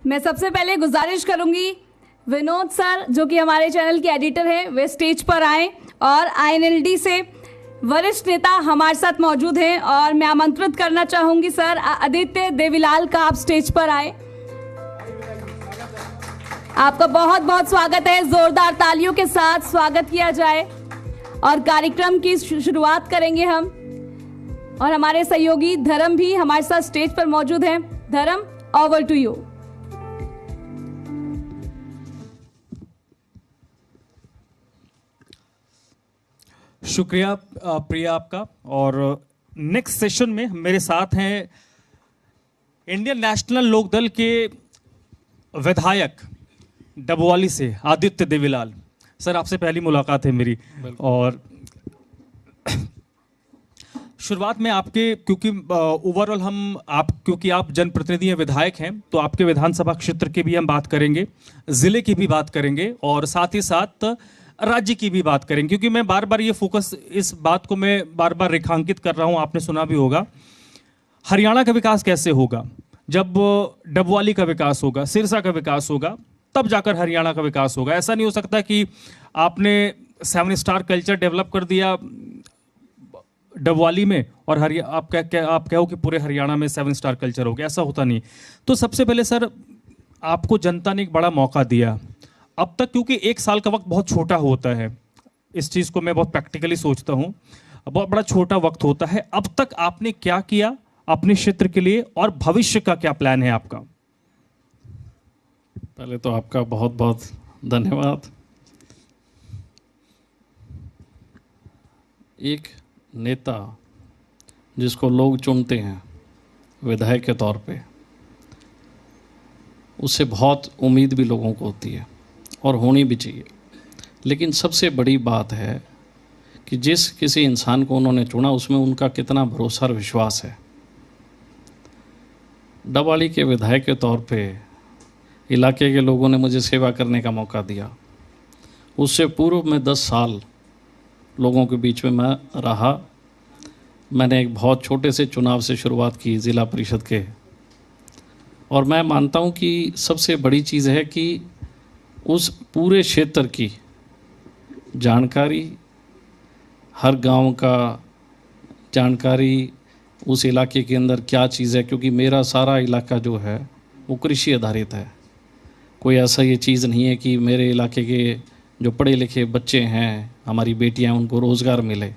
मैं सबसे पहले गुजारिश करूंगी विनोद सर जो कि हमारे चैनल के एडिटर हैं, वे स्टेज पर आएँ और INLD से वरिष्ठ नेता हमारे साथ मौजूद हैं और मैं आमंत्रित करना चाहूंगी सर आदित्य देवीलाल का, आप स्टेज पर आए। आपका बहुत बहुत स्वागत है, जोरदार तालियों के साथ स्वागत किया जाए और कार्यक्रम की शुरुआत करेंगे हम। और हमारे सहयोगी धर्म भी हमारे साथ स्टेज पर मौजूद हैं। धर्म, ओवर टू यू। शुक्रिया प्रिया आपका। और नेक्स्ट सेशन में मेरे साथ हैं इंडियन नेशनल लोकदल के विधायक डबवाली से आदित्य देवीलाल। सर आपसे पहली मुलाकात है मेरी और शुरुआत में आपके क्योंकि ओवरऑल क्योंकि आप जनप्रतिनिधि हैं, विधायक हैं, तो आपके विधानसभा क्षेत्र की भी हम बात करेंगे, जिले की भी बात करेंगे और साथ ही साथ राज्य की भी बात करेंगे। क्योंकि मैं बार बार ये फोकस इस बात को मैं बार बार रेखांकित कर रहा हूँ, आपने सुना भी होगा, हरियाणा का विकास कैसे होगा? जब डबवाली का विकास होगा, सिरसा का विकास होगा, तब जाकर हरियाणा का विकास होगा। ऐसा नहीं हो सकता कि आपने 7 स्टार कल्चर डेवलप कर दिया डबवाली में और आप कहो कि पूरे हरियाणा में 7 स्टार कल्चर हो गया, ऐसा होता नहीं। तो सबसे पहले सर आपको जनता ने एक बड़ा मौका दिया अब तक, क्योंकि 1 साल का वक्त बहुत छोटा होता है, इस चीज़ को मैं बहुत प्रैक्टिकली सोचता हूँ, बहुत बड़ा छोटा वक्त होता है। अब तक आपने क्या किया अपने क्षेत्र के लिए और भविष्य का क्या प्लान है आपका? पहले तो आपका बहुत बहुत धन्यवाद। एक नेता जिसको लोग चुनते हैं विधायक के तौर पे, उससे बहुत उम्मीद भी लोगों को होती है और होनी भी चाहिए। लेकिन सबसे बड़ी बात है कि जिस किसी इंसान को उन्होंने चुना उसमें उनका कितना भरोसा और विश्वास है। डबवाली के विधायक के तौर पे इलाके के लोगों ने मुझे सेवा करने का मौका दिया। उससे पूर्व में 10 साल लोगों के बीच में मैं रहा। मैंने एक बहुत छोटे से चुनाव से शुरुआत की ज़िला परिषद के, और मैं मानता हूं कि सबसे बड़ी चीज़ है कि उस पूरे क्षेत्र की जानकारी, हर गांव का जानकारी, उस इलाके के अंदर क्या चीज़ है, क्योंकि मेरा सारा इलाका जो है वो कृषि आधारित है। कोई ऐसा ये चीज़ नहीं है कि मेरे इलाके के जो पढ़े लिखे बच्चे हैं, हमारी बेटियां, उनको रोज़गार मिले।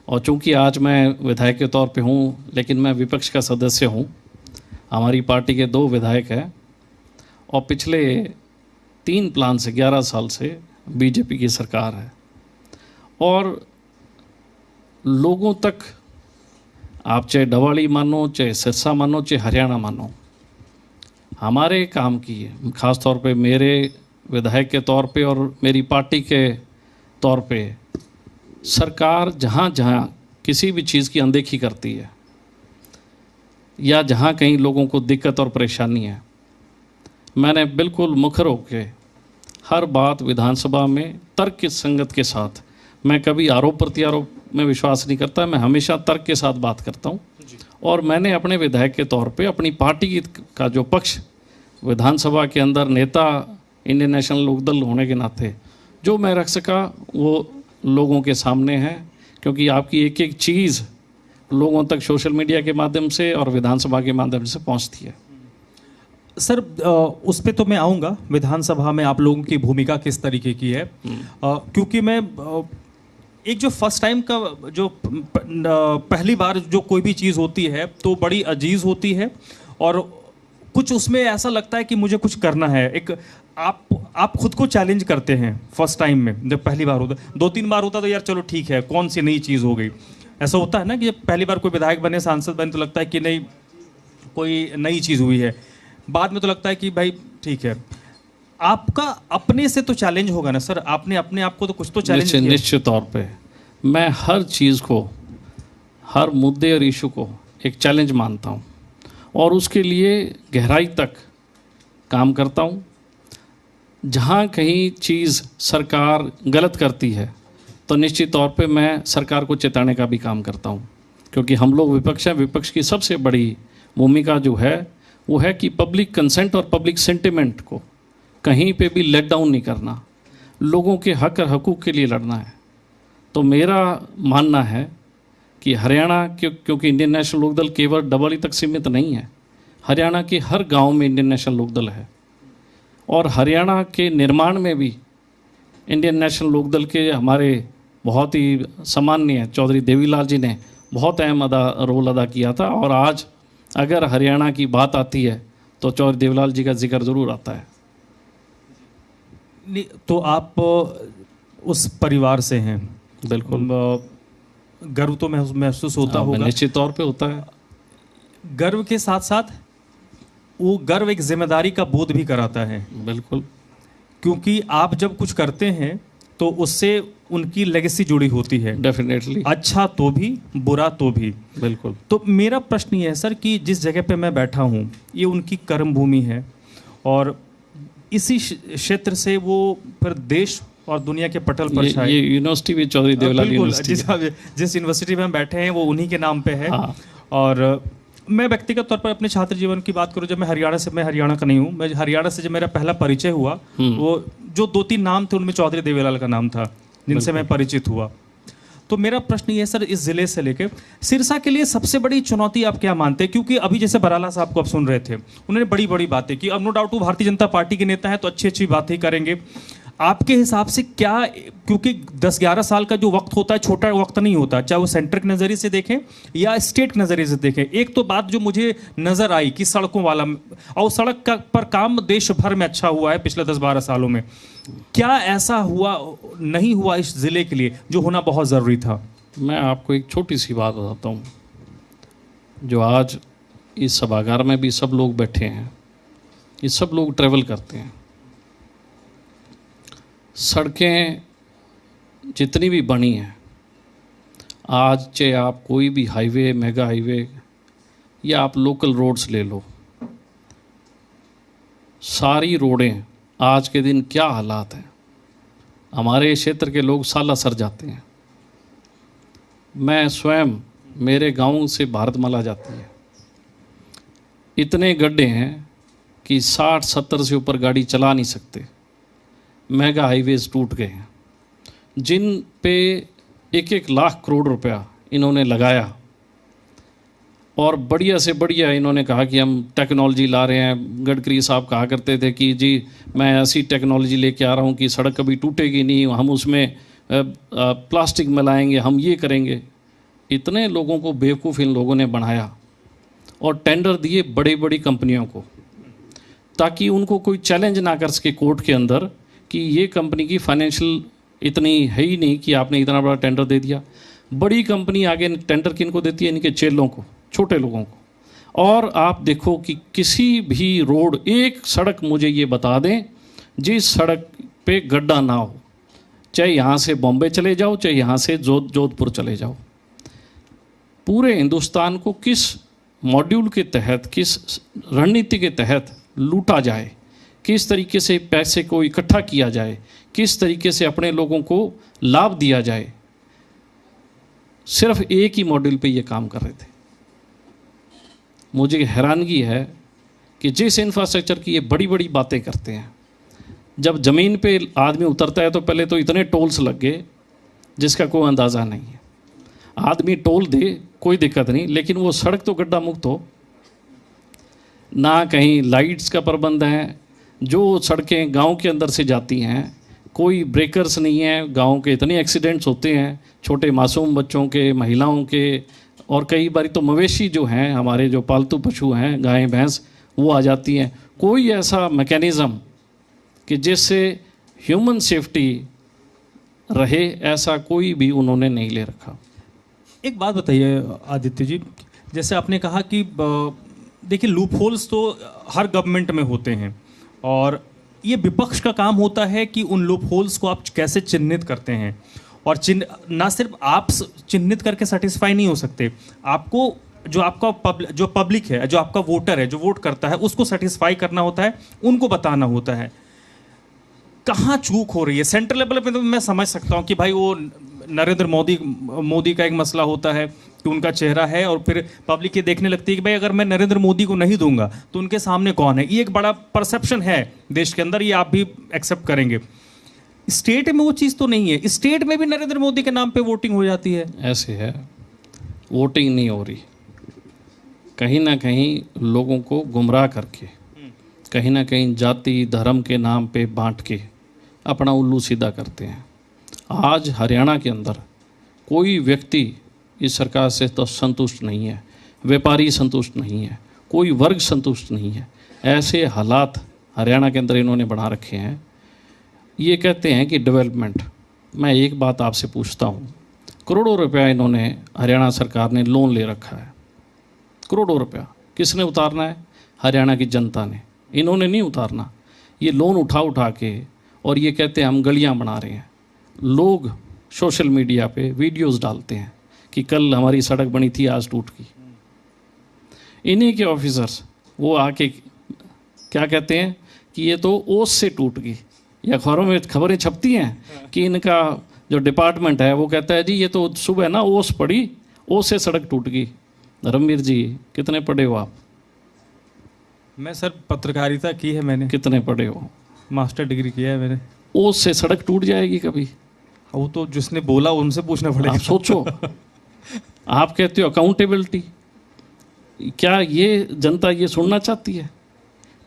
और चूंकि आज मैं विधायक के तौर पे हूँ, लेकिन मैं विपक्ष का सदस्य हूँ। हमारी पार्टी के 2 विधायक हैं और पिछले 3 प्लान से 11 साल से बीजेपी की सरकार है। और लोगों तक आप चाहे डबवाली मानो, चाहे सिरसा मानो, चाहे हरियाणा मानो, हमारे काम की है, ख़ास तौर पे मेरे विधायक के तौर पे और मेरी पार्टी के तौर पे, सरकार जहाँ जहाँ किसी भी चीज़ की अनदेखी करती है या जहाँ कहीं लोगों को दिक्कत और परेशानी है, मैंने बिल्कुल मुखर होकर हर बात विधानसभा में तर्क की संगत के साथ, मैं कभी आरोप प्रत्यारोप में विश्वास नहीं करता, मैं हमेशा तर्क के साथ बात करता हूँ। और मैंने अपने विधायक के तौर पे अपनी पार्टी का जो पक्ष विधानसभा के अंदर नेता इंडियन नेशनल लोकदल होने के नाते जो मैं रख सका वो लोगों के सामने है, क्योंकि आपकी एक एक चीज़ लोगों तक सोशल मीडिया के माध्यम से और विधानसभा के माध्यम से पहुंचती है। सर उस पे तो मैं आऊँगा, विधानसभा में आप लोगों की भूमिका किस तरीके की है, क्योंकि मैं एक जो फर्स्ट टाइम का जो पहली बार जो कोई भी चीज़ होती है तो बड़ी अजीज होती है और कुछ उसमें ऐसा लगता है कि मुझे कुछ करना है। एक आप खुद को चैलेंज करते हैं फर्स्ट टाइम में, जब पहली बार होता, 2-3 बार होता तो यार चलो ठीक है, कौन सी नई चीज़ हो गई। ऐसा होता है ना कि जब पहली बार कोई विधायक बने, सांसद बने, तो लगता है कि नहीं कोई नई चीज़ हुई है। बाद में तो लगता है कि भाई ठीक है। आपका अपने से तो चैलेंज होगा ना सर, आपने अपने आप को तो कुछ तो चैलेंज किया। निश्चित तौर पे मैं हर चीज़ को, हर मुद्दे और इशू को एक चैलेंज मानता हूँ और उसके लिए गहराई तक काम करता हूँ। जहाँ कहीं चीज़ सरकार गलत करती है तो निश्चित तौर पे मैं सरकार को चेताने का भी काम करता हूँ, क्योंकि हम लोग विपक्ष हैं। विपक्ष की सबसे बड़ी भूमिका जो है वो है कि पब्लिक कंसेंट और पब्लिक सेंटिमेंट को कहीं पे भी लेट डाउन नहीं करना, लोगों के हक और हकूक़ के लिए लड़ना है। तो मेरा मानना है कि हरियाणा क्योंकि इंडियन नेशनल लोकदल केवल डबल तक सीमित नहीं है, हरियाणा के हर गांव में इंडियन नेशनल लोकदल है, और हरियाणा के निर्माण में भी इंडियन नेशनल लोकदल के हमारे बहुत ही सम्माननीय चौधरी देवीलाल जी ने बहुत अहम रोल अदा किया था। और आज अगर हरियाणा की बात आती है तो चौधरी देवीलाल जी का जिक्र ज़रूर आता है। तो आप उस परिवार से हैं, बिल्कुल। गर्व तो महसूस होता होगा। निश्चित तौर पे होता है। गर्व के साथ साथ वो गर्व एक जिम्मेदारी का बोध भी कराता है। बिल्कुल, क्योंकि आप जब कुछ करते हैं तो उससे उनकी लेगेसी जुड़ी होती है, डेफिनेटली, अच्छा तो भी बुरा तो भी। बिल्कुल। तो मेरा प्रश्न ये है सर कि जिस जगह पे मैं बैठा हूँ ये उनकी कर्म भूमि है, और इसी क्षेत्र से वो फिर देश और दुनिया के पटल पर छाए। ये यूनिवर्सिटी भी चौधरी देवीलाल यूनिवर्सिटी जिस यूनिवर्सिटी में हम बैठे हैं वो उन्हीं के नाम पे है। हाँ। और मैं व्यक्तिगत तौर पर अपने छात्र जीवन की बात करूं, जब मैं हरियाणा का नहीं हूं, मैं हरियाणा से जब मेरा पहला परिचय हुआ, वो जो 2-3 नाम थे उनमें चौधरी देवीलाल का नाम था जिनसे मैं परिचित हुआ। तो मेरा प्रश्न ये है सर, इस जिले से लेकर सिरसा के लिए सबसे बड़ी चुनौती आप क्या मानते हैं? क्योंकि अभी जैसे बराला साहब को आप सुन रहे थे, उन्होंने बड़ी बड़ी बातें की। अब नो डाउट वो भारतीय जनता पार्टी के नेता हैं तो अच्छी अच्छी बातें करेंगे। आपके हिसाब से क्या, क्योंकि 10-11 साल का जो वक्त होता है छोटा वक्त नहीं होता, चाहे वो सेंटर के नज़रिए से देखें या स्टेट के नज़रिए से देखें। एक तो बात जो मुझे नज़र आई कि सड़कों वाला, और सड़क का पर काम देश भर में अच्छा हुआ है पिछले 10-12 सालों में, क्या ऐसा हुआ नहीं हुआ इस ज़िले के लिए जो होना बहुत ज़रूरी था? मैं आपको एक छोटी सी बात बताता हूँ। जो आज इस सभागार में भी सब लोग बैठे हैं, ये सब लोग ट्रैवल करते हैं। सड़कें जितनी भी बनी हैं आज, चाहे आप कोई भी हाईवे, मेगा हाईवे या आप लोकल रोड्स ले लो, सारी रोडें आज के दिन क्या हालात हैं। हमारे क्षेत्र के लोग सालासर जाते हैं। मैं स्वयं, मेरे गांव से भारतमाला जाती है, इतने गड्ढे हैं कि 60-70 से ऊपर गाड़ी चला नहीं सकते। मेगा हाईवेज टूट गए हैं जिन पे 1-1 लाख करोड़ रुपया इन्होंने लगाया, और बढ़िया से बढ़िया इन्होंने कहा कि हम टेक्नोलॉजी ला रहे हैं। गडकरी साहब कहा करते थे कि जी मैं ऐसी टेक्नोलॉजी लेके आ रहा हूँ कि सड़क कभी टूटेगी नहीं, हम उसमें प्लास्टिक मिलाएंगे, हम ये करेंगे। इतने लोगों को बेवकूफ़ इन लोगों ने बनाया और टेंडर दिए बड़ी बड़ी कंपनियों को, ताकि उनको कोई चैलेंज ना कर सके कोर्ट के अंदर कि ये कंपनी की फाइनेंशियल इतनी है ही नहीं कि आपने इतना बड़ा टेंडर दे दिया। बड़ी कंपनी आगे टेंडर किनको देती है? इनके चेलों को, छोटे लोगों को। और आप देखो कि किसी भी रोड, एक सड़क मुझे ये बता दें जिस सड़क पे गड्ढा ना हो, चाहे यहाँ से बॉम्बे चले जाओ, चाहे यहाँ से जोधपुर चले जाओ। पूरे हिंदुस्तान को किस मॉड्यूल के तहत, किस रणनीति के तहत लूटा जाए, किस तरीके से पैसे को इकट्ठा किया जाए, किस तरीके से अपने लोगों को लाभ दिया जाए, सिर्फ एक ही मॉड्यूल पे ये काम कर रहे थे। मुझे हैरानगी है कि जिस इंफ्रास्ट्रक्चर की ये बड़ी बड़ी बातें करते हैं, जब ज़मीन पे आदमी उतरता है तो पहले तो इतने टोल्स लग गए जिसका कोई अंदाज़ा नहीं है। आदमी टोल दे, कोई दिक्कत नहीं, लेकिन वो सड़क तो गड्ढा मुक्त हो ना। कहीं लाइट्स का प्रबंध है, जो सड़कें गांव के अंदर से जाती हैं कोई ब्रेकर्स नहीं है। गांव के इतने एक्सीडेंट्स होते हैं, छोटे मासूम बच्चों के, महिलाओं के, और कई बार तो मवेशी जो हैं, हमारे जो पालतू पशु हैं, गाय भैंस, वो आ जाती हैं। कोई ऐसा मैकेनिज़्म कि जिससे ह्यूमन सेफ्टी रहे, ऐसा कोई भी उन्होंने नहीं ले रखा। एक बात बताइए आदित्य जी, जैसे आपने कहा कि देखिए लूप होल्स तो हर गवर्नमेंट में होते हैं, और ये विपक्ष का काम होता है कि उन लूप होल्स को आप कैसे चिन्हित करते हैं। और ना सिर्फ आप चिन्हित करके सेटिस्फाई नहीं हो सकते, आपको जो आपका पब्लिक है, जो आपका वोटर है, जो वोट करता है, उसको सेटिस्फाई करना होता है, उनको बताना होता है कहाँ चूक हो रही है। सेंट्रल लेवल पे तो मैं समझ सकता हूँ कि भाई वो नरेंद्र मोदी का एक मसला होता है, कि उनका चेहरा है, और फिर पब्लिक ये देखने लगती है कि भाई अगर मैं नरेंद्र मोदी को नहीं दूंगा तो उनके सामने कौन है। ये एक बड़ा परसेप्शन है देश के अंदर, ये आप भी एक्सेप्ट करेंगे। स्टेट में वो चीज़ तो नहीं है, स्टेट में भी नरेंद्र मोदी के नाम पे वोटिंग हो जाती है। ऐसे है, वोटिंग नहीं हो रही, कहीं ना कहीं लोगों को गुमराह करके, कहीं ना कहीं जाति धर्म के नाम पे बांट के अपना उल्लू सीधा करते हैं। आज हरियाणा के अंदर कोई व्यक्ति इस सरकार से तो संतुष्ट नहीं है, व्यापारी संतुष्ट नहीं है, कोई वर्ग संतुष्ट नहीं है। ऐसे हालात हरियाणा के अंदर इन्होंने बना रखे हैं। ये कहते हैं कि डेवलपमेंट। मैं एक बात आपसे पूछता हूँ, करोड़ों रुपया इन्होंने, हरियाणा सरकार ने लोन ले रखा है, करोड़ों रुपया किसने उतारना है? हरियाणा की जनता ने, इन्होंने नहीं उतारना। ये लोन उठा उठा के, और ये कहते हैं हम गलियां बना रहे हैं। लोग सोशल मीडिया पे वीडियोस डालते हैं कि कल हमारी सड़क बनी थी, आज टूट गई। इन्हीं के ऑफिसर्स वो आके क्या कहते हैं कि ये तो ओस से टूट गई, या अखबारों में खबरें छपती हैं कि इनका जो डिपार्टमेंट है वो कहता है जी ये तो सुबह ना ओस पड़ी, ओस से सड़क टूट गई। धर्मवीर जी कितने पढ़े हो आप? मैं सर पत्रकारिता की है मैंने। कितने पढ़े हो? मास्टर डिग्री किया है मैंने। ओस से सड़क टूट जाएगी कभी? वो तो जिसने बोला उनसे पूछना पड़ेगा। आप सोचो। आप कहते हो अकाउंटेबिलिटी, क्या ये जनता ये सुनना चाहती है?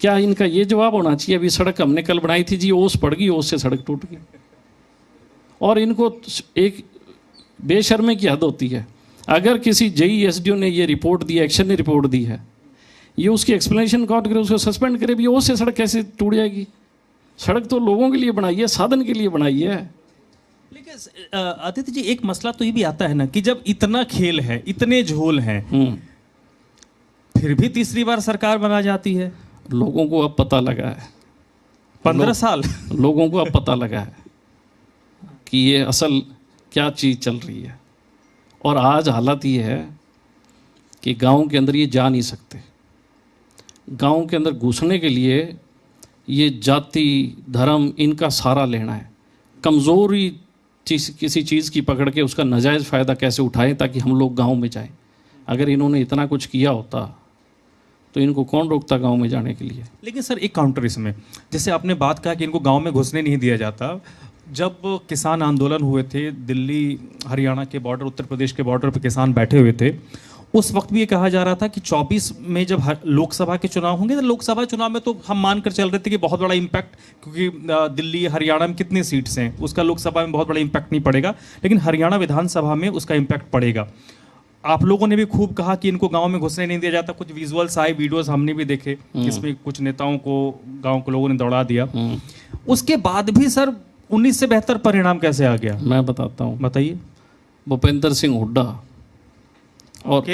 क्या इनका ये जवाब होना चाहिए अभी सड़क हमने कल बनाई थी जी, ओस पड़ गई, ओस से सड़क टूट गई? और इनको एक बेशर्मी की हद होती है। अगर किसी JESDO ने ये रिपोर्ट दी, एक्शन ने रिपोर्ट दी है, ये उसकी एक्सप्लेनेशन कॉट करे, उसको सस्पेंड करे। भी ओस से सड़क कैसे टूट जाएगी? सड़क तो लोगों के लिए बनाई है, साधन के लिए बनाई है। लेकिन आदित्य जी एक मसला तो ये भी आता है ना कि जब इतना खेल है, इतने झोल हैं, फिर भी तीसरी बार सरकार बना जाती है। लोगों को अब पता लगा है, 15 साल लोगों को अब पता लगा है कि ये असल क्या चीज़ चल रही है। और आज हालत ये है कि गांव के अंदर ये जा नहीं सकते। गांव के अंदर घुसने के लिए ये जाति धर्म इनका सहारा लेना है। कमज़ोरी किसी चीज़ की पकड़ के उसका नाजायज़ फ़ायदा कैसे उठाएं ताकि हम लोग गांव में जाएं। अगर इन्होंने इतना कुछ किया होता तो इनको कौन रोकता गांव में जाने के लिए? लेकिन सर एक काउंटर इसमें, जैसे आपने बात कहा कि इनको गांव में घुसने नहीं दिया जाता। जब किसान आंदोलन हुए थे, दिल्ली हरियाणा के बॉर्डर, उत्तर प्रदेश के बॉर्डर पर किसान बैठे हुए थे, उस वक्त भी ये कहा जा रहा था कि 24 में जब लोकसभा के चुनाव होंगे, तो लोकसभा चुनाव में तो हम मानकर चल रहे थे कि बहुत बड़ा इम्पैक्ट, क्योंकि दिल्ली हरियाणा में कितनी सीट्स हैं, उसका लोकसभा में बहुत बड़ा इम्पैक्ट नहीं पड़ेगा, लेकिन हरियाणा विधानसभा में उसका इम्पैक्ट पड़ेगा। आप लोगों ने भी खूब कहा कि इनको गांव में घुसने नहीं दिया जाता। कुछ विजुअल्स आए, वीडियोस हमने भी देखे, जिसमें कुछ नेताओं को गांव के लोगों ने दौड़ा दिया। उसके बाद भी सर 19 से बेहतर परिणाम कैसे आ गया? मैं बताता हूँ, बताइए। भूपेंद्र सिंह हुड्डा और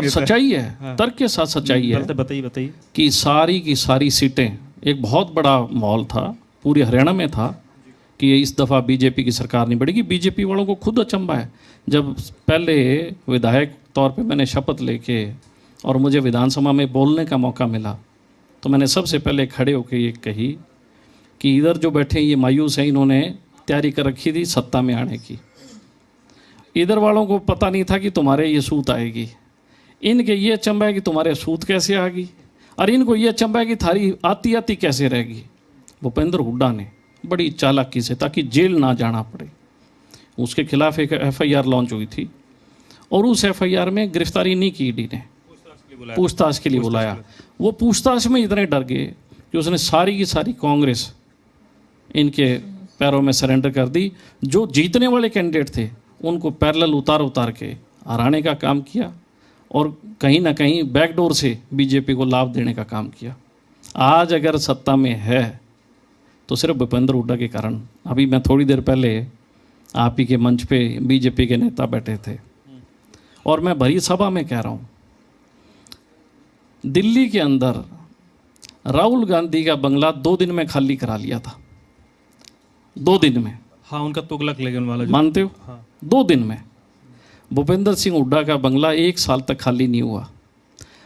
सच्चाई है, हाँ। तर्क के साथ सच्चाई है। बताइए बताइए कि सारी की सारी सीटें, एक बहुत बड़ा माहौल था पूरे हरियाणा में था कि इस दफ़ा बीजेपी की सरकार नहीं बढ़ेगी। बीजेपी वालों को खुद अचंभा है। जब पहले विधायक तौर पे मैंने शपथ लेके और मुझे विधानसभा में बोलने का मौका मिला, तो मैंने सबसे पहले खड़े होकर ये कही कि इधर जो बैठे ये मायूस हैं, इन्होंने तैयारी कर रखी थी सत्ता में आने की। इधर वालों को पता नहीं था कि तुम्हारे ये सूत आएगी। इनके ये अचंभा है कि तुम्हारे सूत कैसे आ गई, और इनको ये अचंभा है कि थारी आती आती कैसे रहेगी। भूपेंद्र हुड्डा ने बड़ी चालाकी से, ताकि जेल ना जाना पड़े, उसके खिलाफ एक FIR लॉन्च हुई थी, और उस FIR में गिरफ्तारी नहीं की ईडी ने, पूछताछ के लिए बुलाया। वो पूछताछ में इतने डर गए कि उसने सारी की सारी कांग्रेस इनके पैरों में सरेंडर कर दी। जो जीतने वाले कैंडिडेट थे उनको पैरेलल उतार के हराने का काम किया, और कहीं ना कहीं बैकडोर से बीजेपी को लाभ देने का काम किया। आज अगर सत्ता में है तो सिर्फ भूपेंद्र हुड्डा के कारण। अभी मैं थोड़ी देर पहले आप ही के मंच पे बीजेपी के नेता बैठे थे, और मैं भरी सभा में कह रहा हूँ, दिल्ली के अंदर राहुल गांधी का बंगला 2 दिन में खाली करा लिया था। 2 दिन में। हाँ, उनका तुगलक लगन वाला मानते हो? हाँ। 2 दिन में। भूपेंद्र सिंह हुड्डा का बंगला 1 साल तक खाली नहीं हुआ।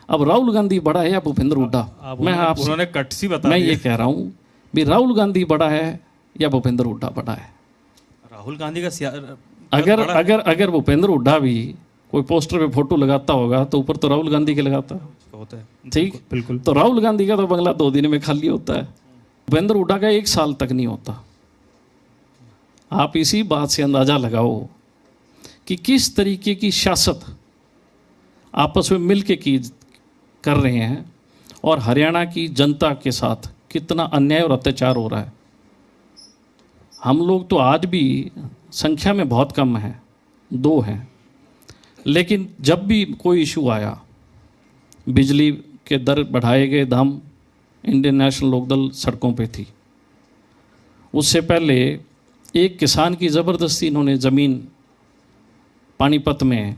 अब राहुल गांधी बड़ा है या भूपेंद्र हुड्डा? मैं आपसे, उन्होंने कट सी बता मैं ये कह रहा हूँ भी राहुल गांधी बड़ा है या भूपेंद्र हुड्डा बड़ा है? राहुल गांधी का अगर भूपेंद्र हुड्डा भी कोई पोस्टर पे फोटो लगाता होगा तो ऊपर तो राहुल गांधी के लगाता है, होता है ठीक। बिल्कुल। तो राहुल गांधी का तो बंगला 2 दिन में खाली होता है, भूपेंद्र हुड्डा का 1 साल तक नहीं होता। आप इसी बात से अंदाजा लगाओ कि किस तरीके की सियासत आपस में मिलके की कर रहे हैं और हरियाणा की जनता के साथ कितना अन्याय और अत्याचार हो रहा है। हम लोग तो आज भी संख्या में बहुत कम हैं, 2 हैं, लेकिन जब भी कोई इशू आया, बिजली के दर बढ़ाए गए, दाम, इंडियन नेशनल लोकदल सड़कों पे थी। उससे पहले एक किसान की ज़बरदस्ती इन्होंने ज़मीन पानीपत में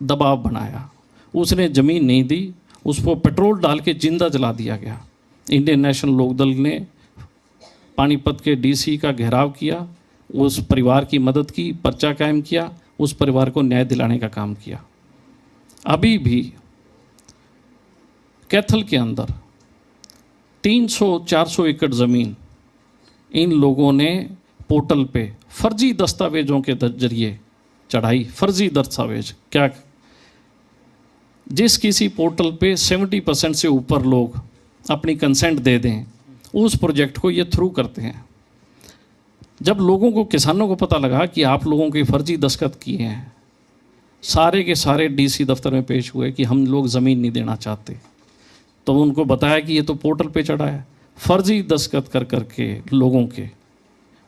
दबाव बनाया, उसने ज़मीन नहीं दी, उसको पेट्रोल डाल के जिंदा जला दिया गया। इंडियन नेशनल लोकदल ने पानीपत के डीसी का घेराव किया, उस परिवार की मदद की, पर्चा कायम किया, उस परिवार को न्याय दिलाने का काम किया। अभी भी कैथल के अंदर 300-400 एकड़ ज़मीन इन लोगों ने पोर्टल पे फर्जी दस्तावेजों के जरिए चढ़ाई। फर्जी दस्तावेज क्या? जिस किसी पोर्टल पे 70% से ऊपर लोग अपनी कंसेंट दे दें, उस प्रोजेक्ट को ये थ्रू करते हैं। जब लोगों को, किसानों को पता लगा कि आप लोगों के फर्जी दस्तखत किए हैं, सारे के सारे डीसी दफ्तर में पेश हुए कि हम लोग ज़मीन नहीं देना चाहते। तो उनको बताया कि ये तो पोर्टल पे चढ़ा है, फर्जी दस्तखत कर करके लोगों के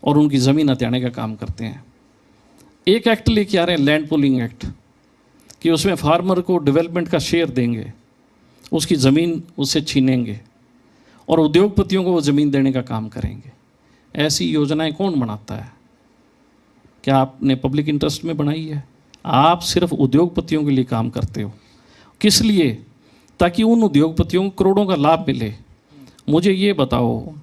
और उनकी ज़मीन हथियाने का काम करते हैं। एक एक्ट लेके आ रहे हैं, लैंड पुलिंग एक्ट, कि उसमें फार्मर को डेवलपमेंट का शेयर देंगे, उसकी ज़मीन उससे छीनेंगे और उद्योगपतियों को वो ज़मीन देने का काम करेंगे। ऐसी योजनाएं कौन बनाता है? क्या आपने पब्लिक इंटरेस्ट में बनाई है? आप सिर्फ उद्योगपतियों के लिए काम करते हो। किस लिए? ताकि उन उद्योगपतियों को करोड़ों का लाभ मिले। मुझे ये बताओ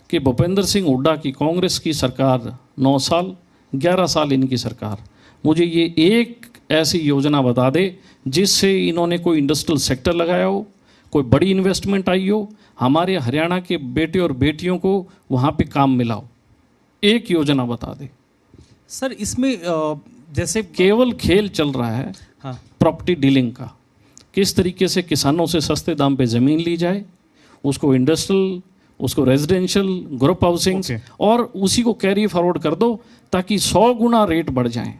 कि भूपेंद्र सिंह हुड्डा की कांग्रेस की सरकार 9 साल, 11 साल इनकी सरकार, मुझे ये एक ऐसी योजना बता दे जिससे इन्होंने कोई इंडस्ट्रियल सेक्टर लगाया हो, कोई बड़ी इन्वेस्टमेंट आई हो, हमारे हरियाणा के बेटे और बेटियों को वहाँ पे काम मिला हो। एक योजना बता दे। सर इसमें जैसे केवल खेल चल रहा है हाँ प्रॉपर्टी डीलिंग का, किस तरीके से किसानों से सस्ते दाम पे ज़मीन ली जाए, उसको इंडस्ट्रियल, उसको रेजिडेंशियल, ग्रुप हाउसिंग और उसी को कैरी फॉरवर्ड कर दो ताकि 100 गुना रेट बढ़ जाएं।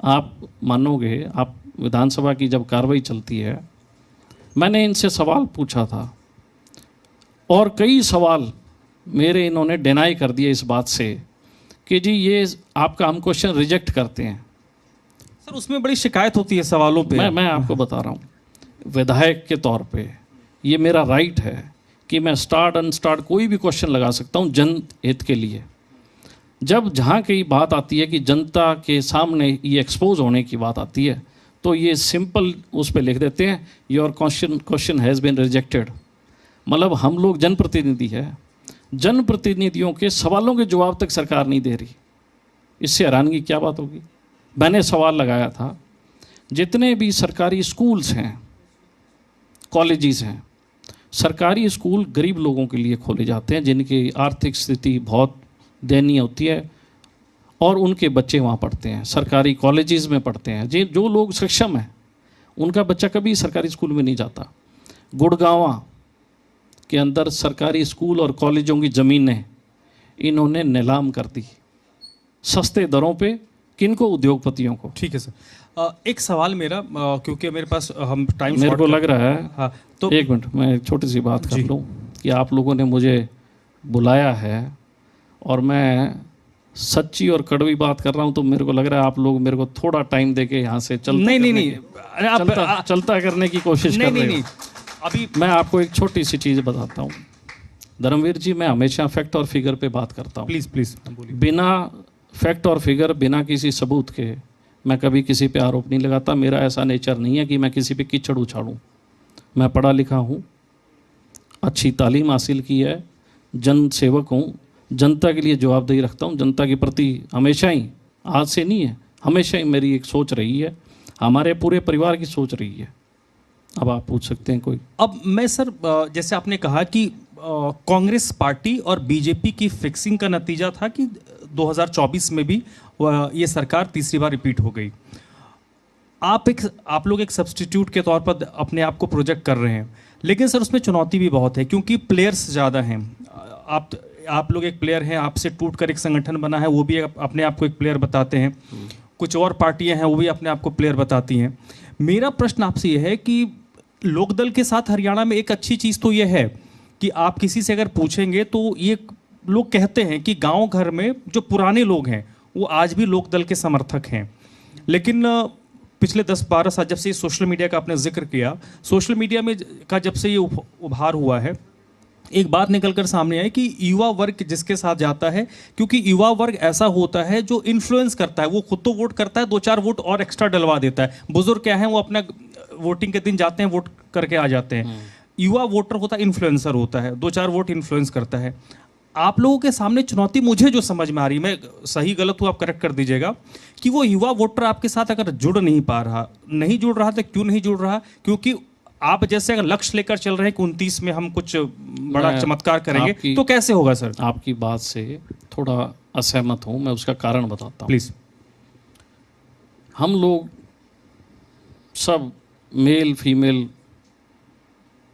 आप मानोगे, आप विधानसभा की जब कार्रवाई चलती है, मैंने इनसे सवाल पूछा था और कई सवाल मेरे इन्होंने डिनाई कर दिए इस बात से कि जी ये आपका हम क्वेश्चन रिजेक्ट करते हैं। सर उसमें बड़ी शिकायत होती है सवालों पे। मैं आपको बता रहा हूँ, विधायक के तौर पे ये मेरा राइट है कि मैं स्टार्ट अनस्टार्ट कोई भी क्वेश्चन लगा सकता हूँ जनहित के लिए। जब जहाँ कहीं बात आती है कि जनता के सामने ये एक्सपोज होने की बात आती है, तो ये सिंपल उस पर लिख देते हैं, your question has been rejected. मतलब हम लोग जनप्रतिनिधि है, जनप्रतिनिधियों के सवालों के जवाब तक सरकार नहीं दे रही। इससे हैरानगी क्या बात होगी? मैंने सवाल लगाया था, जितने भी सरकारी स्कूल्स हैं, कॉलेजेस हैं, सरकारी स्कूल गरीब लोगों के लिए खोले जाते हैं जिनकी आर्थिक स्थिति बहुत दयनीय होती है और उनके बच्चे वहाँ पढ़ते हैं, सरकारी कॉलेजेस में पढ़ते हैं। जो लोग सक्षम हैं उनका बच्चा कभी सरकारी स्कूल में नहीं जाता। गुड़गांवा के अंदर सरकारी स्कूल और कॉलेजों की ज़मीनें इन्होंने नीलाम कर दी सस्ते दरों पे। किनको? उद्योगपतियों को। ठीक है सर, एक सवाल मेरा, क्योंकि मेरे पास हम टाइम मेरे को लग रहा है, हाँ तो एक मिनट मैं एक छोटी सी बात कर लूँ कि आप लोगों ने मुझे बुलाया है और मैं सच्ची और कड़वी बात कर रहा हूँ, तो मेरे को लग रहा है आप लोग मेरे को थोड़ा टाइम देके यहाँ से चलता करने की कोशिश कर रहे हो। अभी मैं आपको एक छोटी सी चीज़ बताता हूँ धर्मवीर जी, मैं हमेशा फैक्ट और फिगर पे बात करता हूँ। प्लीज़ प्लीज़ बोलिए। बिना फैक्ट और फिगर, बिना किसी सबूत के मैं कभी किसी पे आरोप नहीं लगाता। मेरा ऐसा नेचर नहीं है कि मैं किसी पे कीचड़ उछालूँ। मैं पढ़ा लिखा हूँ, अच्छी तालीम हासिल की है, जन सेवक हूँ, जनता के लिए जवाबदेही रखता हूँ। जनता के प्रति हमेशा ही, आज से नहीं है, हमेशा ही मेरी एक सोच रही है, हमारे पूरे परिवार की सोच रही है। अब आप पूछ सकते हैं कोई। अब मैं सर, जैसे आपने कहा कि कांग्रेस पार्टी और बीजेपी की फिक्सिंग का नतीजा था कि 2024 में भी ये सरकार तीसरी बार रिपीट हो गई। आप लोग एक सब्स्टिट्यूट के तौर पर अपने आप को प्रोजेक्ट कर रहे हैं, लेकिन सर उसमें चुनौती भी बहुत है क्योंकि प्लेयर्स ज़्यादा हैं। आप लोग एक प्लेयर हैं, आपसे टूटकर एक संगठन बना है, वो भी अपने आप को एक प्लेयर बताते हैं। कुछ और पार्टियां हैं, वो भी अपने आप को प्लेयर बताती हैं। मेरा प्रश्न आपसे ये है कि लोकदल के साथ हरियाणा में एक अच्छी चीज़ तो ये है कि आप किसी से अगर पूछेंगे तो ये लोग कहते हैं कि गांव घर में जो पुराने लोग हैं वो आज भी लोकदल के समर्थक हैं। लेकिन पिछले 10-12 साल, जब से सोशल मीडिया का आपने जिक्र किया, सोशल मीडिया में का जब से ये उभार हुआ है, एक बात निकल कर सामने आई कि युवा वर्ग जिसके साथ जाता है, क्योंकि युवा वर्ग ऐसा होता है जो इन्फ्लुएंस करता है, वो खुद तो वोट करता है, 2-4 वोट और एक्स्ट्रा डलवा देता है। बुजुर्ग क्या है, वो अपना वोटिंग के दिन जाते हैं, वोट करके आ जाते हैं। युवा वोटर होता है, इन्फ्लुएंसर होता है, 2-4 वोट इन्फ्लुएंस करता है। आप लोगों के सामने चुनौती मुझे जो समझ में आ रही, मैं सही गलत हूँ आप करेक्ट कर दीजिएगा, कि वो युवा वोटर आपके साथ अगर जुड़ नहीं पा रहा, नहीं जुड़ रहा तो क्यों नहीं जुड़ रहा? क्योंकि आप जैसे अगर लक्ष्य लेकर चल रहे हैं कि 29 में हम कुछ बड़ा चमत्कार करेंगे, तो कैसे होगा सर? आपकी बात से थोड़ा असहमत हूँ, मैं उसका कारण बताता हूँ। प्लीज। हम लोग सब मेल फीमेल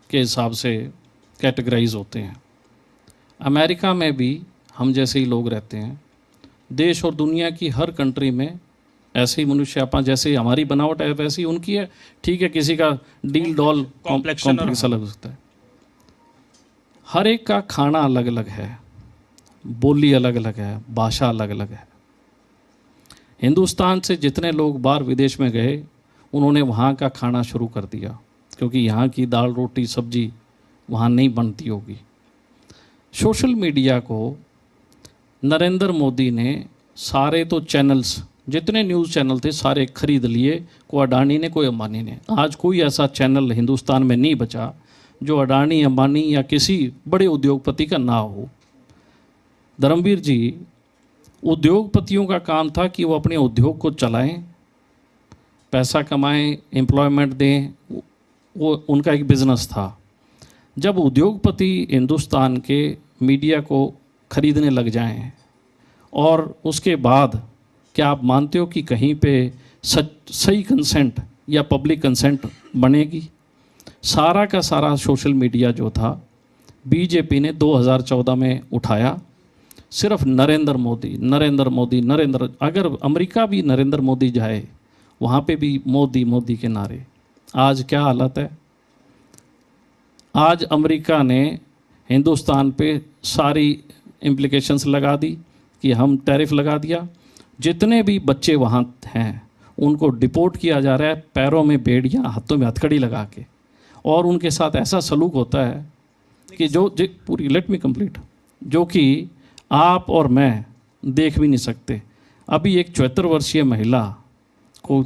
के हिसाब से कैटेगराइज होते हैं। अमेरिका में भी हम जैसे ही लोग रहते हैं। देश और दुनिया की हर कंट्री में ऐसे ही मनुष्य अपन जैसे हमारी बनावट है वैसे ही उनकी है। ठीक है, किसी का डील डॉल कॉम्प्लेक्शन अलग हो सकता है। हर एक का खाना अलग अलग है, बोली अलग अलग है, भाषा अलग अलग है। हिंदुस्तान से जितने लोग बाहर विदेश में गए, उन्होंने वहाँ का खाना शुरू कर दिया, क्योंकि यहाँ की दाल रोटी सब्जी वहाँ नहीं बनती होगी। सोशल मीडिया को नरेंद्र मोदी ने सारे तो चैनल्स, जितने न्यूज़ चैनल थे सारे खरीद लिए, कोई अडानी ने कोई अंबानी ने। आज कोई ऐसा चैनल हिंदुस्तान में नहीं बचा जो अडानी अंबानी या किसी बड़े उद्योगपति का ना हो। धर्मवीर जी, उद्योगपतियों का काम था कि वो अपने उद्योग को चलाएं, पैसा कमाएं, एम्प्लॉयमेंट दें, वो उनका एक बिज़नेस था। जब उद्योगपति हिंदुस्तान के मीडिया को खरीदने लग जाएं और उसके बाद क्या आप मानते हो कि कहीं पे सही कंसेंट या पब्लिक कंसेंट बनेगी? सारा का सारा सोशल मीडिया जो था बीजेपी ने 2014 में उठाया। सिर्फ नरेंद्र मोदी नरेंद्र मोदी नरेंद्र, अगर अमेरिका भी नरेंद्र मोदी जाए वहाँ पे भी मोदी मोदी के नारे। आज क्या हालत है? आज अमेरिका ने हिंदुस्तान पे सारी इम्प्लिकेशंस लगा दी कि हम टैरिफ लगा दिया। जितने भी बच्चे वहाँ हैं उनको डिपोर्ट किया जा रहा है, पैरों में बेड़ियाँ हाथों में हथकड़ी लगा के, और उनके साथ ऐसा सलूक होता है कि जो पूरी लेट मी कंप्लीट, जो कि आप और मैं देख भी नहीं सकते। अभी एक 74 वर्षीय महिला को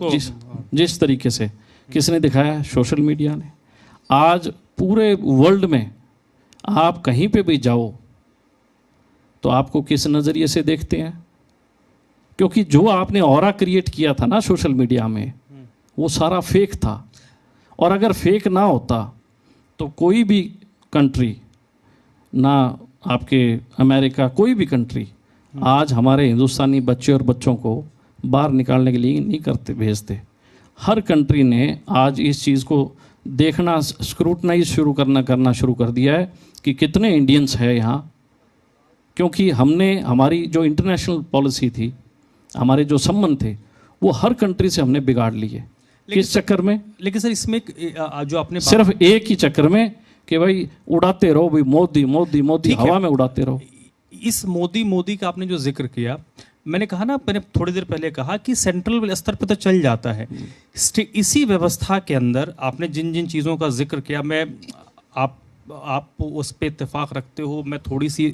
जिस तरीके से किसने दिखाया? सोशल मीडिया ने। आज पूरे वर्ल्ड में आप कहीं पे भी जाओ तो आपको किस नज़रिए से देखते हैं? क्योंकि जो आपने ऑरा क्रिएट किया था ना सोशल मीडिया में, वो सारा फेक था। और अगर फेक ना होता तो कोई भी कंट्री, ना आपके अमेरिका, कोई भी कंट्री आज हमारे हिंदुस्तानी बच्चे और बच्चों को बाहर निकालने के लिए नहीं करते, भेजते। हर कंट्री ने आज इस चीज़ को देखना, स्क्रूटनाइज करना शुरू कर दिया है कि कितने इंडियंस है यहाँ। क्योंकि हमने हमारी जो इंटरनेशनल पॉलिसी थी, हमारे जो संबंध थे, वो हर कंट्री से हमने बिगाड़ लिए। किस चक्कर में? लेकिन सर इसमें जो आपने सिर्फ एक ही चक्कर में कि भाई उड़ाते रहो, भाई मोदी मोदी मोदी, हवा में उड़ाते रहो। इस मोदी मोदी का आपने जो जिक्र किया, मैंने कहा ना, मैंने थोड़ी देर पहले कहा कि सेंट्रल स्तर पे तो चल जाता है। इसी व्यवस्था के अंदर आपने जिन जिन चीज़ों का जिक्र किया, मैं आप उस पे इत्तेफाक रखते हो, मैं थोड़ी सी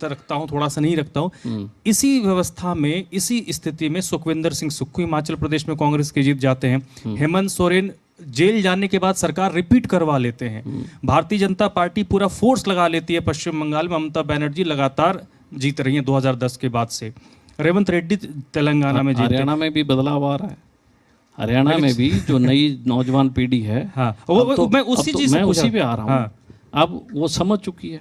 रखता हूँ, थोड़ा सा नहीं रखता हूँ। इसी व्यवस्था में, इसी स्थिति में सुखविंदर सिंह सुक्खू हिमाचल प्रदेश में कांग्रेस के जीत जाते हैं। हेमंत सोरेन जेल जाने के बाद सरकार रिपीट करवा लेते हैं। भारतीय जनता पार्टी पूरा फोर्स लगा लेती है पश्चिम बंगाल में। ममता बनर्जी लगातार जीत रही हैं 2010 के बाद से। रेवंत रेड्डी तेलंगाना में जीते। हरियाणा में भी बदलाव आ रहा है। हरियाणा में भी जो नई नौजवान पीढ़ी है, मैं उसी चीज मैं उसी पे आ रहा हूँ। अब वो समझ चुकी है।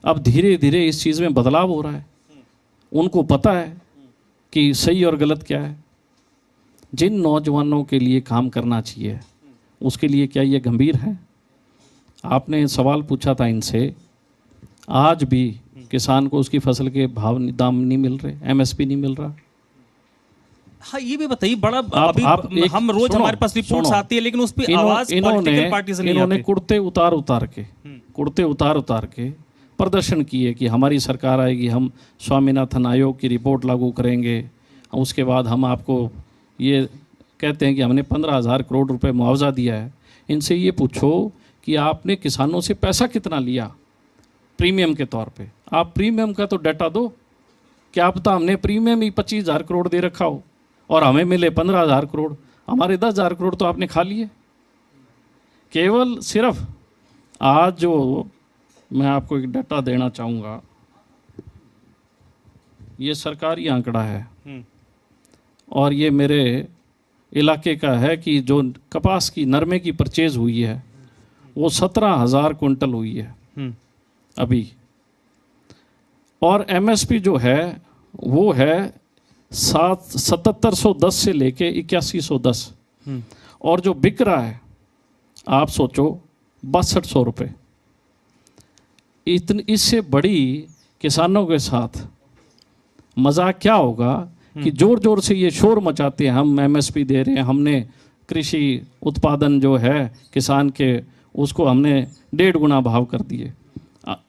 अब धीरे धीरे इस चीज़ में बदलाव हो रहा है। उनको पता है कि सही और गलत क्या है। जिन नौजवानों के लिए काम करना चाहिए उसके लिए क्या ये गंभीर है? आपने सवाल पूछा था इनसे, आज भी किसान को उसकी फसल के दाम नहीं मिल रहे, एमएसपी नहीं मिल रहा। हाँ, ये भी बताइए, बड़ा अभी हम रोज हमारे पास रिपोर्ट्स आती है, लेकिन उस पे आवाज पॉलिटिकल पार्टी से नहीं इन्होंने आती। कुर्ते उतार के प्रदर्शन किए कि हमारी सरकार आएगी, हम स्वामीनाथन आयोग की रिपोर्ट लागू करेंगे, उसके बाद हम आपको ये कहते हैं कि हमने 15,000 करोड़ रुपए मुआवजा दिया है। इनसे ये पूछो कि आपने किसानों से पैसा कितना लिया प्रीमियम के तौर पे? आप प्रीमियम का तो डाटा दो। क्या पता हमने प्रीमियम ही 25,000 करोड़ दे रखा हो और हमें मिले 15,000 करोड़, हमारे 10,000 करोड़ तो आपने खा लिए। केवल सिर्फ आज जो मैं आपको एक डाटा देना चाहूँगा, ये सरकारी आंकड़ा है और ये मेरे इलाके का है कि जो कपास की नरमे की परचेज हुई है वो 17,000 कुंटल हुई है अभी, और एमएसपी जो है वो है 7710 से लेके 8110, और जो बिक रहा है आप सोचो 6200 रुपये। इससे बड़ी किसानों के साथ मजाक क्या होगा कि जोर जोर से ये शोर मचाते हैं, हम एमएसपी दे रहे हैं, हमने कृषि उत्पादन जो है किसान के उसको हमने 1.5 गुना भाव कर दिए।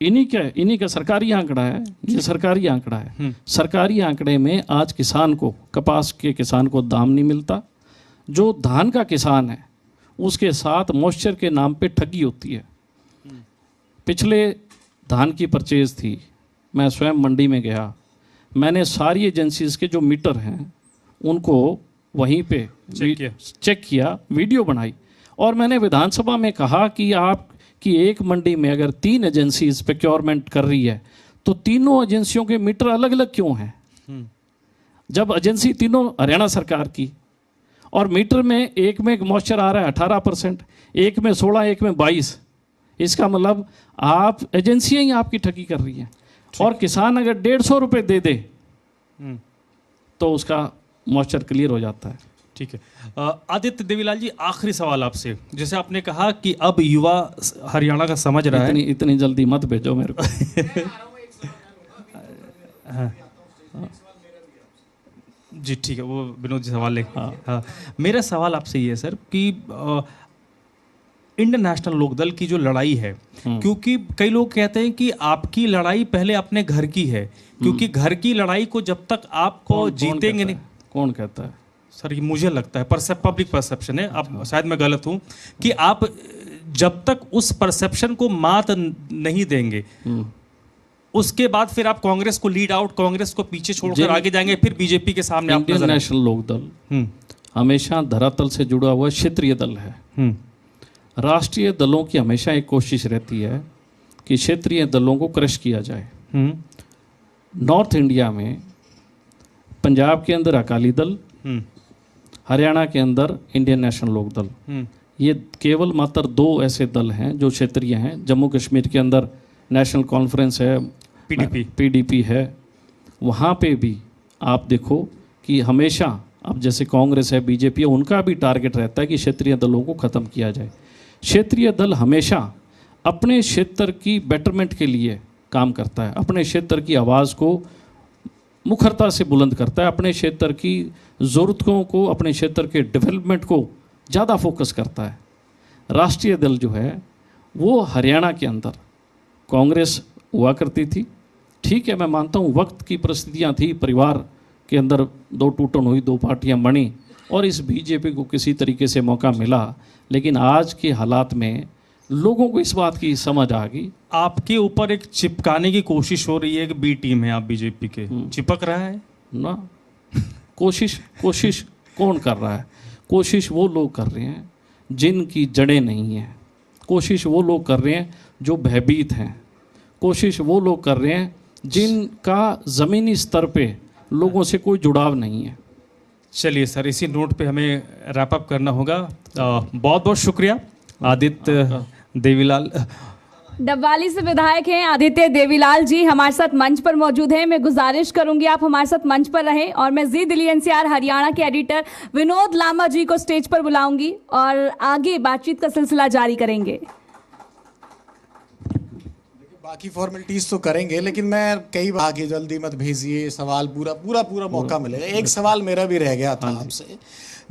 इन्हीं का सरकारी आंकड़ा है, ये सरकारी आंकड़ा है। सरकारी आंकड़े में आज किसान को, कपास के किसान को दाम नहीं मिलता। जो धान का किसान है उसके साथ मॉइस्चर के नाम पे ठगी होती है। पिछले धान की परचेज थी, मैं स्वयं मंडी में गया, मैंने सारी एजेंसीज के जो मीटर हैं उनको वहीं पे चेक किया, वीडियो बनाई, और मैंने विधानसभा में कहा कि आप कि एक मंडी में अगर 3 एजेंसीज प्रोक्योरमेंट कर रही है तो तीनों एजेंसियों के मीटर अलग अलग क्यों हैं? जब एजेंसी तीनों हरियाणा सरकार की, और मीटर में एक में मॉइस्चर आ रहा है 18%, एक में 16, एक में 22, इसका मतलब आप एजेंसियां ही आपकी ठगी कर रही हैं। और किसान अगर 150 रुपये दे दे तो उसका मॉइस्चर क्लियर हो जाता है। ठीक है। आदित्य देवीलाल जी, आखिरी सवाल आपसे, जैसे आपने कहा कि अब युवा हरियाणा का समझ रहा है। इतनी जल्दी मत भेजो मेरे को। हाँ। जी ठीक है, वो विनोद जी सवाल ले। हाँ, मेरा सवाल आपसे ये है सर कि इंडियन नेशनल लोकदल की जो लड़ाई है, क्योंकि कई लोग कहते हैं कि आपकी लड़ाई पहले अपने घर की है, क्योंकि घर की लड़ाई को जब तक आपको जीतेंगे नहीं। कौन कहता है सर? ये मुझे लगता है पब्लिक परसेप्शन है, अब शायद मैं गलत हूं, कि आप जब तक उस परसेप्शन को मात नहीं देंगे उसके बाद फिर आप कांग्रेस को लीड आउट, कांग्रेस को पीछे छोड़कर आगे जाएंगे, फिर बीजेपी के सामने। इंडियन नेशनल लोकदल हमेशा धरातल से जुड़ा हुआ क्षेत्रीय दल है। राष्ट्रीय दलों की हमेशा एक कोशिश रहती है कि क्षेत्रीय दलों को क्रश किया जाए। नॉर्थ इंडिया में पंजाब के अंदर अकाली दल, हरियाणा के अंदर इंडियन नेशनल लोकदल, ये केवल मात्र 2 ऐसे दल हैं जो क्षेत्रीय हैं। जम्मू कश्मीर के अंदर नेशनल कॉन्फ्रेंस है, पीडीपी है। वहाँ पे भी आप देखो कि हमेशा, अब जैसे कांग्रेस है, बीजेपी है, उनका भी टारगेट रहता है कि क्षेत्रीय दलों को ख़त्म किया जाए। क्षेत्रीय दल हमेशा अपने क्षेत्र की बेटरमेंट के लिए काम करता है, अपने क्षेत्र की आवाज़ को मुखरता से बुलंद करता है, अपने क्षेत्र की ज़रूरतों को, अपने क्षेत्र के डेवलपमेंट को ज़्यादा फोकस करता है। राष्ट्रीय दल जो है वो हरियाणा के अंदर कांग्रेस हुआ करती थी, ठीक है, मैं मानता हूँ वक्त की परिस्थितियाँ थी, परिवार के अंदर 2 टूटन हुई, 2 पार्टियाँ बनी और इस बीजेपी को किसी तरीके से मौका मिला। लेकिन आज के हालात में लोगों को इस बात की समझ आ गई। आपके ऊपर एक चिपकाने की कोशिश हो रही है कि बी टीम है आप बीजेपी के, चिपक रहा है ना? कोशिश कौन कर रहा है? कोशिश वो लोग कर रहे हैं जिनकी जड़ें नहीं हैं, कोशिश वो लोग कर रहे हैं जो भयभीत हैं, कोशिश वो लोग कर रहे हैं जिनका ज़मीनी स्तर पे लोगों से कोई जुड़ाव नहीं है। चलिए सर, इसी नोट पे हमें रैप अप करना होगा। बहुत बहुत शुक्रिया आदित्य देवीलाल। डबवाली से विधायक हैं आदित्य देवीलाल जी हमारे साथ मंच पर मौजूद हैं। मैं गुजारिश करूंगी आप हमारे साथ मंच पर रहें और मैं जी दिल्ली एनसीआर हरियाणा के एडिटर विनोद लामा जी को स्टेज पर बुलाऊंगी और आगे बातचीत का सिलसिला जारी करेंगे। बाकी फॉर्मेलिटीज तो करेंगे, लेकिन मैं कई बार कि जल्दी मत भेजिए, सवाल पूरा मौका मिलेगा। एक सवाल मेरा भी रह गया था आपसे,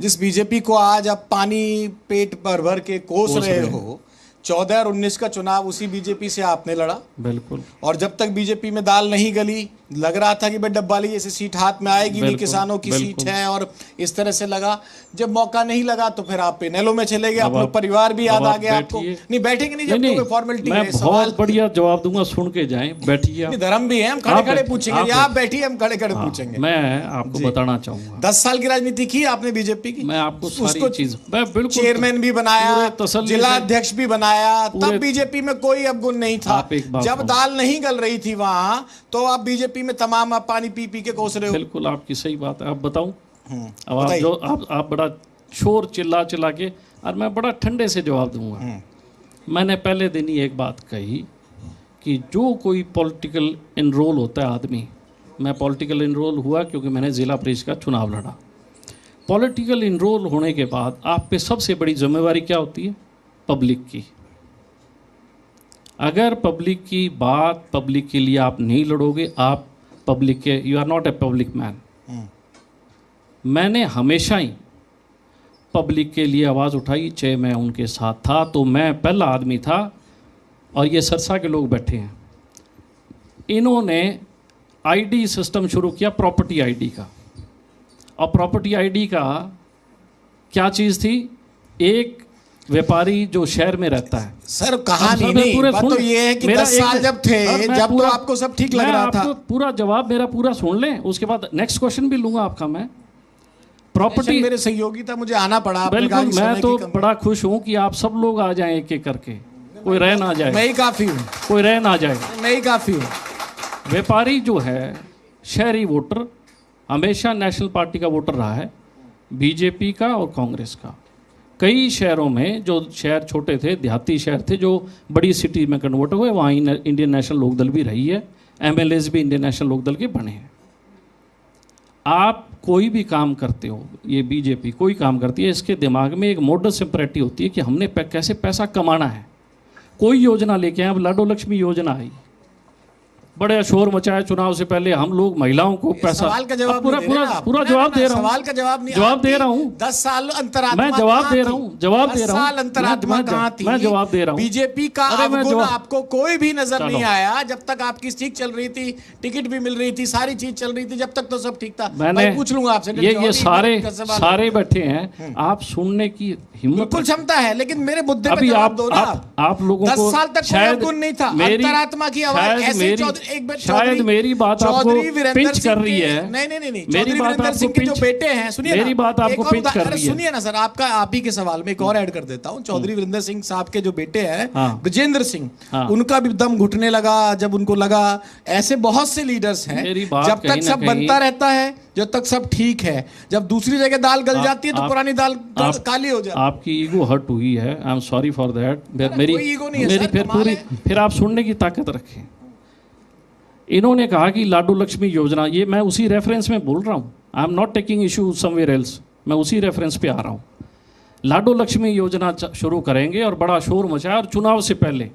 जिस बीजेपी को आज आप पानी पेट पर भर के कोस रहे हो, 14 और 19 का चुनाव उसी बीजेपी से आपने लड़ा। बिल्कुल। और जब तक बीजेपी में दाल नहीं गली, लग रहा था कि भाई डब्बाली जैसी सीट हाथ में आएगी नहीं, किसानों की सीट है, और इस तरह से लगा। जब मौका नहीं लगा तो फिर आप पेनेलो में चले गए, अपना परिवार भी याद आ गया आपको। नहीं बैठेंगे नहीं, जब कोई फॉर्मेलिटी मैं बहुत बढ़िया जवाब दूंगा, सुन के जाएं, बैठिए। धर्म भी है, हम खड़े खड़े पूछेंगे, आप बैठिए, हम खड़े खड़े पूछेंगे। मैं आपको बताना चाहूंगा 10 साल की राजनीति की आपने बीजेपी की, मैं आपको सारी चीज बिल्कुल चेयरमैन भी बनाया, जिला अध्यक्ष भी बनाया, तब बीजेपी में कोई अवगुण नहीं था। जब दाल नहीं गल रही थी वहां, तो आप बीजेपी में तमाम आप पानी पी पी के कोस रहे हो। बिल्कुल आपकी सही बात है। अब बताऊं, अब आप बड़ा शोर चिल्ला चिल्ला के, और मैं बड़ा ठंडे से जवाब दूंगा। मैंने पहले दिन ही एक बात कही कि जो कोई पॉलिटिकल इनरोल होता है आदमी, मैं पॉलिटिकल इनरोल हुआ क्योंकि मैंने ज़िला परिषद का चुनाव लड़ा। पॉलिटिकल इनरोल होने के बाद आप पे सबसे बड़ी जिम्मेवारी क्या होती है? पब्लिक की। अगर पब्लिक की बात, पब्लिक के लिए आप नहीं लड़ोगे, आप पब्लिक के, you are not a public man. मैंने हमेशा ही पब्लिक के लिए आवाज़ उठाई, चाहे मैं उनके साथ था, तो मैं पहला आदमी था। और ये सरसा के लोग बैठे हैं, इन्होंने आईडी सिस्टम शुरू किया, प्रॉपर्टी आईडी का। और प्रॉपर्टी आईडी का क्या चीज़ थी? एक व्यापारी जो शहर में रहता है, सर कहानी नहीं, बात तो ये है कि 10 साल जब थे, जब तो आपको सब ठीक लग रहा था। पूरा जवाब मेरा पूरा सुन लें, उसके बाद नेक्स्ट क्वेश्चन भी लूंगा आपका मैं। प्रॉपर्टी मेरे सहयोगी था, मुझे आना पड़ा। बिल्कुल, मैं तो बड़ा खुश हूं कि आप सब लोग आ जाएं एक एक करके, कोई रह ना जाए। मैं ही काफी हूँ, कोई रह ना जाए, मैं ही काफी हूँ। व्यापारी जो है, शहरी वोटर हमेशा नेशनल पार्टी का वोटर रहा है, बीजेपी का और कांग्रेस का। कई शहरों में, जो शहर छोटे थे, देहाती शहर थे, जो बड़ी सिटी में कन्वर्ट हुए, वहाँ इंडियन नेशनल लोकदल भी रही है, एमएलएज भी इंडियन नेशनल लोकदल के बने हैं। आप कोई भी काम करते हो, ये बीजेपी कोई काम करती है, इसके दिमाग में एक मोडस ऑपरेंडी होती है कि हमने कैसे पैसा कमाना है। कोई योजना लेके आए, अब लाडो लक्ष्मी योजना आई, बड़े शोर मचाया चुनाव से पहले, हम लोग महिलाओं को पैसा। सवाल का जवाब पूरा जवाब दे रहा हूँ, सवाल का जवाब नहीं, जवाब दे रहा हूँ। 10 साल अंतरात्मा, मैं जवाब दे रहा हूँ, जवाब दे रहा हूँ। 10 साल अंतरात्मा कहाँ थी? मैं जवाब दे रहा हूँ। बीजेपी का अवगुण आपको कोई भी नजर नहीं आया, जब तक आपकी ठीक चल रही थी, टिकट भी मिल रही थी, सारी चीज चल रही थी, जब तक तो सब ठीक था। मैंने पूछ लूंगा आपसे, ये सारे बैठे हैं, आप सुनने की हिम्मत, बिल्कुल क्षमता है, लेकिन मेरे मुद्दे पे अभी जवाब दो ना। आप लोगों को 10 साल तक कोई अवगुण नहीं था, अंतरात्मा की आवाज ऐसे। शायद मेरी बात आपको पिंच कर रही है। नहीं, मेरी बात आपको पिंच, जो बेटे हैं, सुनिए, मेरी बात आपको पिंच कर रही है। सुनिए ना सर, आपका आप ही के सवाल में एक और ऐड कर देता हूं। चौधरी वीरेंद्र सिंह साहब के जो बेटे हैं, ब्रजेंद्र सिंह, उनका भी दम घुटने लगा जब उनको लगा। ऐसे बहुत से लीडर्स हैं, जब तक सब बनता रहता है, जब तक सब ठीक है, जब दूसरी जगह दाल गल जाती है तो पुरानी दाल काली हो जाती है। आपकी ईगो हर्ट हुई है, I am sorry for that. मेरी फिर आप सुनने की ताकत रखें। इन्होंने कहा कि लाडो लक्ष्मी योजना, ये मैं उसी रेफरेंस में बोल रहा हूँ, I am not taking issue somewhere else, मैं उसी रेफरेंस पे आ रहा हूँ। लाडो लक्ष्मी योजना शुरू करेंगे और बड़ा शोर मचाया, और चुनाव से पहले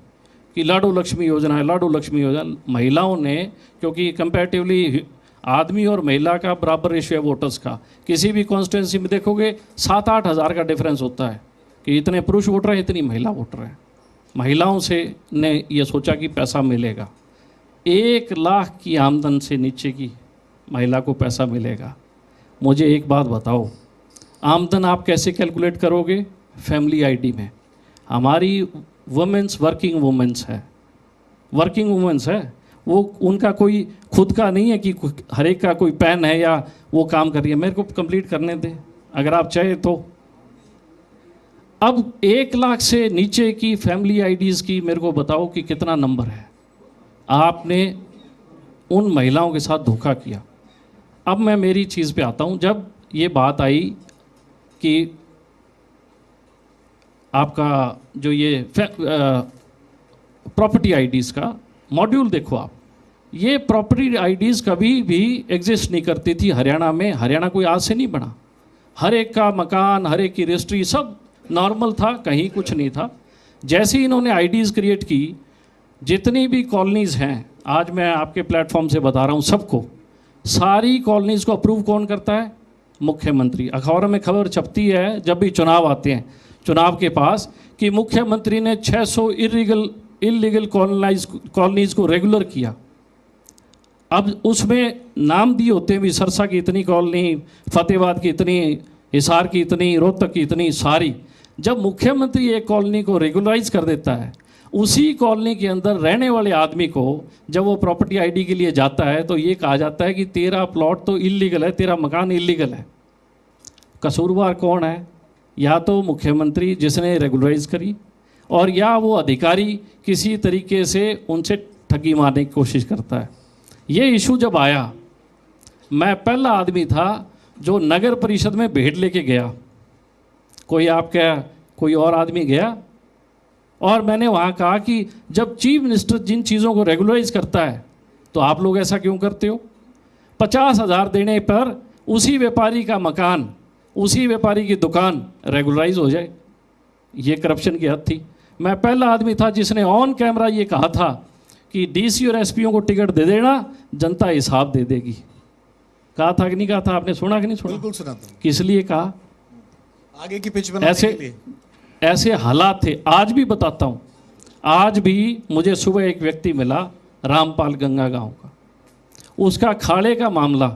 कि लाडो लक्ष्मी योजना है, लाडो लक्ष्मी योजना। महिलाओं ने, क्योंकि कंपैरेटिवली आदमी और महिला का बराबर रेशियो है वोटर्स का, किसी भी कॉन्स्टिट्यूंसी में देखोगे 7-8 हज़ार का डिफरेंस होता है कि इतने पुरुष वोटर हैं, इतनी महिला वोटर हैं। महिलाओं से ने ये सोचा कि पैसा मिलेगा, 1 लाख की आमदन से नीचे की महिला को पैसा मिलेगा। मुझे एक बात बताओ, आमदन आप कैसे कैलकुलेट करोगे? फैमिली आईडी में। हमारी वुमेंस वर्किंग वुमेंस है, वर्किंग वुमेंस है, वो उनका कोई खुद का नहीं है कि हर एक का कोई पैन है या वो काम कर रही है। मेरे को कंप्लीट करने दें अगर आप चाहे तो। अब 1 लाख से नीचे की फैमिली आईडीज़ की मेरे को बताओ कि कितना नंबर है। आपने उन महिलाओं के साथ धोखा किया। अब मैं मेरी चीज़ पे आता हूँ। जब ये बात आई कि आपका जो ये प्रॉपर्टी आईडीज़ का मॉड्यूल देखो आप, ये प्रॉपर्टी आईडीज़ कभी भी एग्जिस्ट नहीं करती थी हरियाणा में। हरियाणा कोई आज से नहीं बना, हर एक का मकान, हर एक की रजिस्ट्री सब नॉर्मल था, कहीं कुछ नहीं था। जैसे ही इन्होंने आईडीज़ क्रिएट की, जितनी भी कॉलोनीज़ हैं, आज मैं आपके प्लेटफॉर्म से बता रहा हूँ सबको, सारी कॉलोनीज़ को अप्रूव कौन करता है? मुख्यमंत्री। अखबारों में खबर छपती है जब भी चुनाव आते हैं, चुनाव के पास, कि मुख्यमंत्री ने 600 इलीगल कॉलोनीज़ को रेगुलर किया। अब उसमें नाम दिए होते हैं भी, सरसा की इतनी कॉलोनी, फतेहाबाद की इतनी, हिसार की इतनी, रोहतक की इतनी, सारी। जब मुख्यमंत्री एक कॉलोनी को रेगुलराइज कर देता है, उसी कॉलोनी के अंदर रहने वाले आदमी को जब वो प्रॉपर्टी आईडी के लिए जाता है तो ये कहा जाता है कि तेरा प्लॉट तो इलीगल है, तेरा मकान इलीगल है। कसूरवार कौन है? या तो मुख्यमंत्री जिसने रेगुलराइज करी, और या वो अधिकारी किसी तरीके से उनसे ठगी मारने की कोशिश करता है। ये इशू जब आया, मैं पहला आदमी था जो नगर परिषद में भेंट लेके गया। कोई आपका कोई और आदमी गया? और मैंने वहाँ कहा कि जब चीफ मिनिस्टर जिन चीज़ों को रेगुलराइज करता है तो आप लोग ऐसा क्यों करते हो? 50,000 देने पर उसी व्यापारी का मकान, उसी व्यापारी की दुकान रेगुलराइज हो जाए। ये करप्शन की हद थी। मैं पहला आदमी था जिसने ऑन कैमरा ये कहा था कि डीसी और एसपीओ को टिकट दे देना, जनता हिसाब दे देगी। कहा था कि नहीं कहा था? आपने सुना कि नहीं सुना? बिल्कुल सुना था। किस लिए कहा? आगे की पिच बनाने के लिए। ऐसे हालात थे। आज भी बताता हूँ, आज भी मुझे सुबह एक व्यक्ति मिला, रामपाल गंगा गांव का, उसका खाड़े का मामला,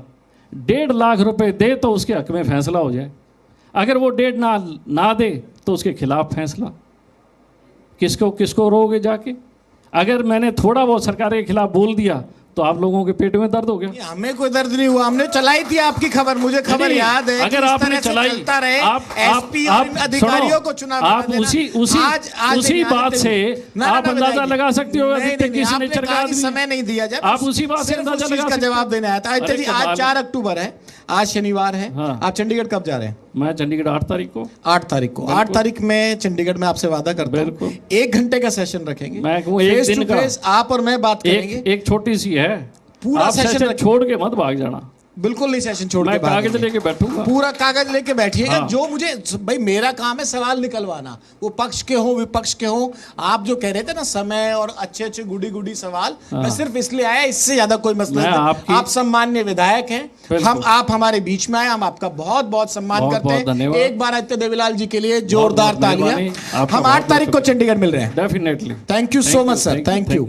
1.5 लाख रुपए दे तो उसके हक में फैसला हो जाए, अगर वो 1.5 ना दे तो उसके खिलाफ फैसला। किसको रोगे जाके? अगर मैंने थोड़ा बहुत सरकार के खिलाफ बोल दिया तो आप लोगों के पेट में दर्द हो गया। हमें कोई दर्द नहीं हुआ, हमने चलाई थी आपकी खबर, मुझे खबर याद है। अगर आपने चलाई, आप अधिकारियों को चुनाव, आप उसी बात से आप अंदाजा लगा सकते हो किसी नेचर का आदमी। समय नहीं दिया जाए, आप उसी बात से अंदाजा लगा सकते हो। जवाब देना आया था। चलिए, आज 4 अक्टूबर है, आज शनिवार है। हाँ। आप चंडीगढ़ कब जा रहे हैं? मैं चंडीगढ़ 8 तारीख को। 8 तारीख को 8 तारीख में चंडीगढ़ में आपसे वादा करता हूं, 1 घंटे का सेशन रखेंगे। मैं कहूँ 1 दिन का, आप और मैं बात करेंगे। एक छोटी सी है, पूरा सेशन छोड़ के मत भाग जाना। बिल्कुल नहीं सेशन छोड़ के, कागज लेके बैठूंगा, पूरा कागज लेके बैठिएगा। हाँ। जो मुझे, भाई मेरा काम है सवाल निकलवाना, वो पक्ष के हो विपक्ष के हो। आप जो कह रहे थे ना समय और अच्छे गुडी सवाल, हाँ। मैं सिर्फ इसलिए आया, इससे ज्यादा कोई मसला नहीं। आप सम्मान्य विधायक हैं, आप हमारे बीच में आए, हम आपका बहुत बहुत सम्मान करते हैं। एक बार आदित्य देवीलाल जी के लिए जोरदार तालियां। हम 8 तारीख को चंडीगढ़ मिल रहे हैं। Definitely. Thank you so much sir, thank you.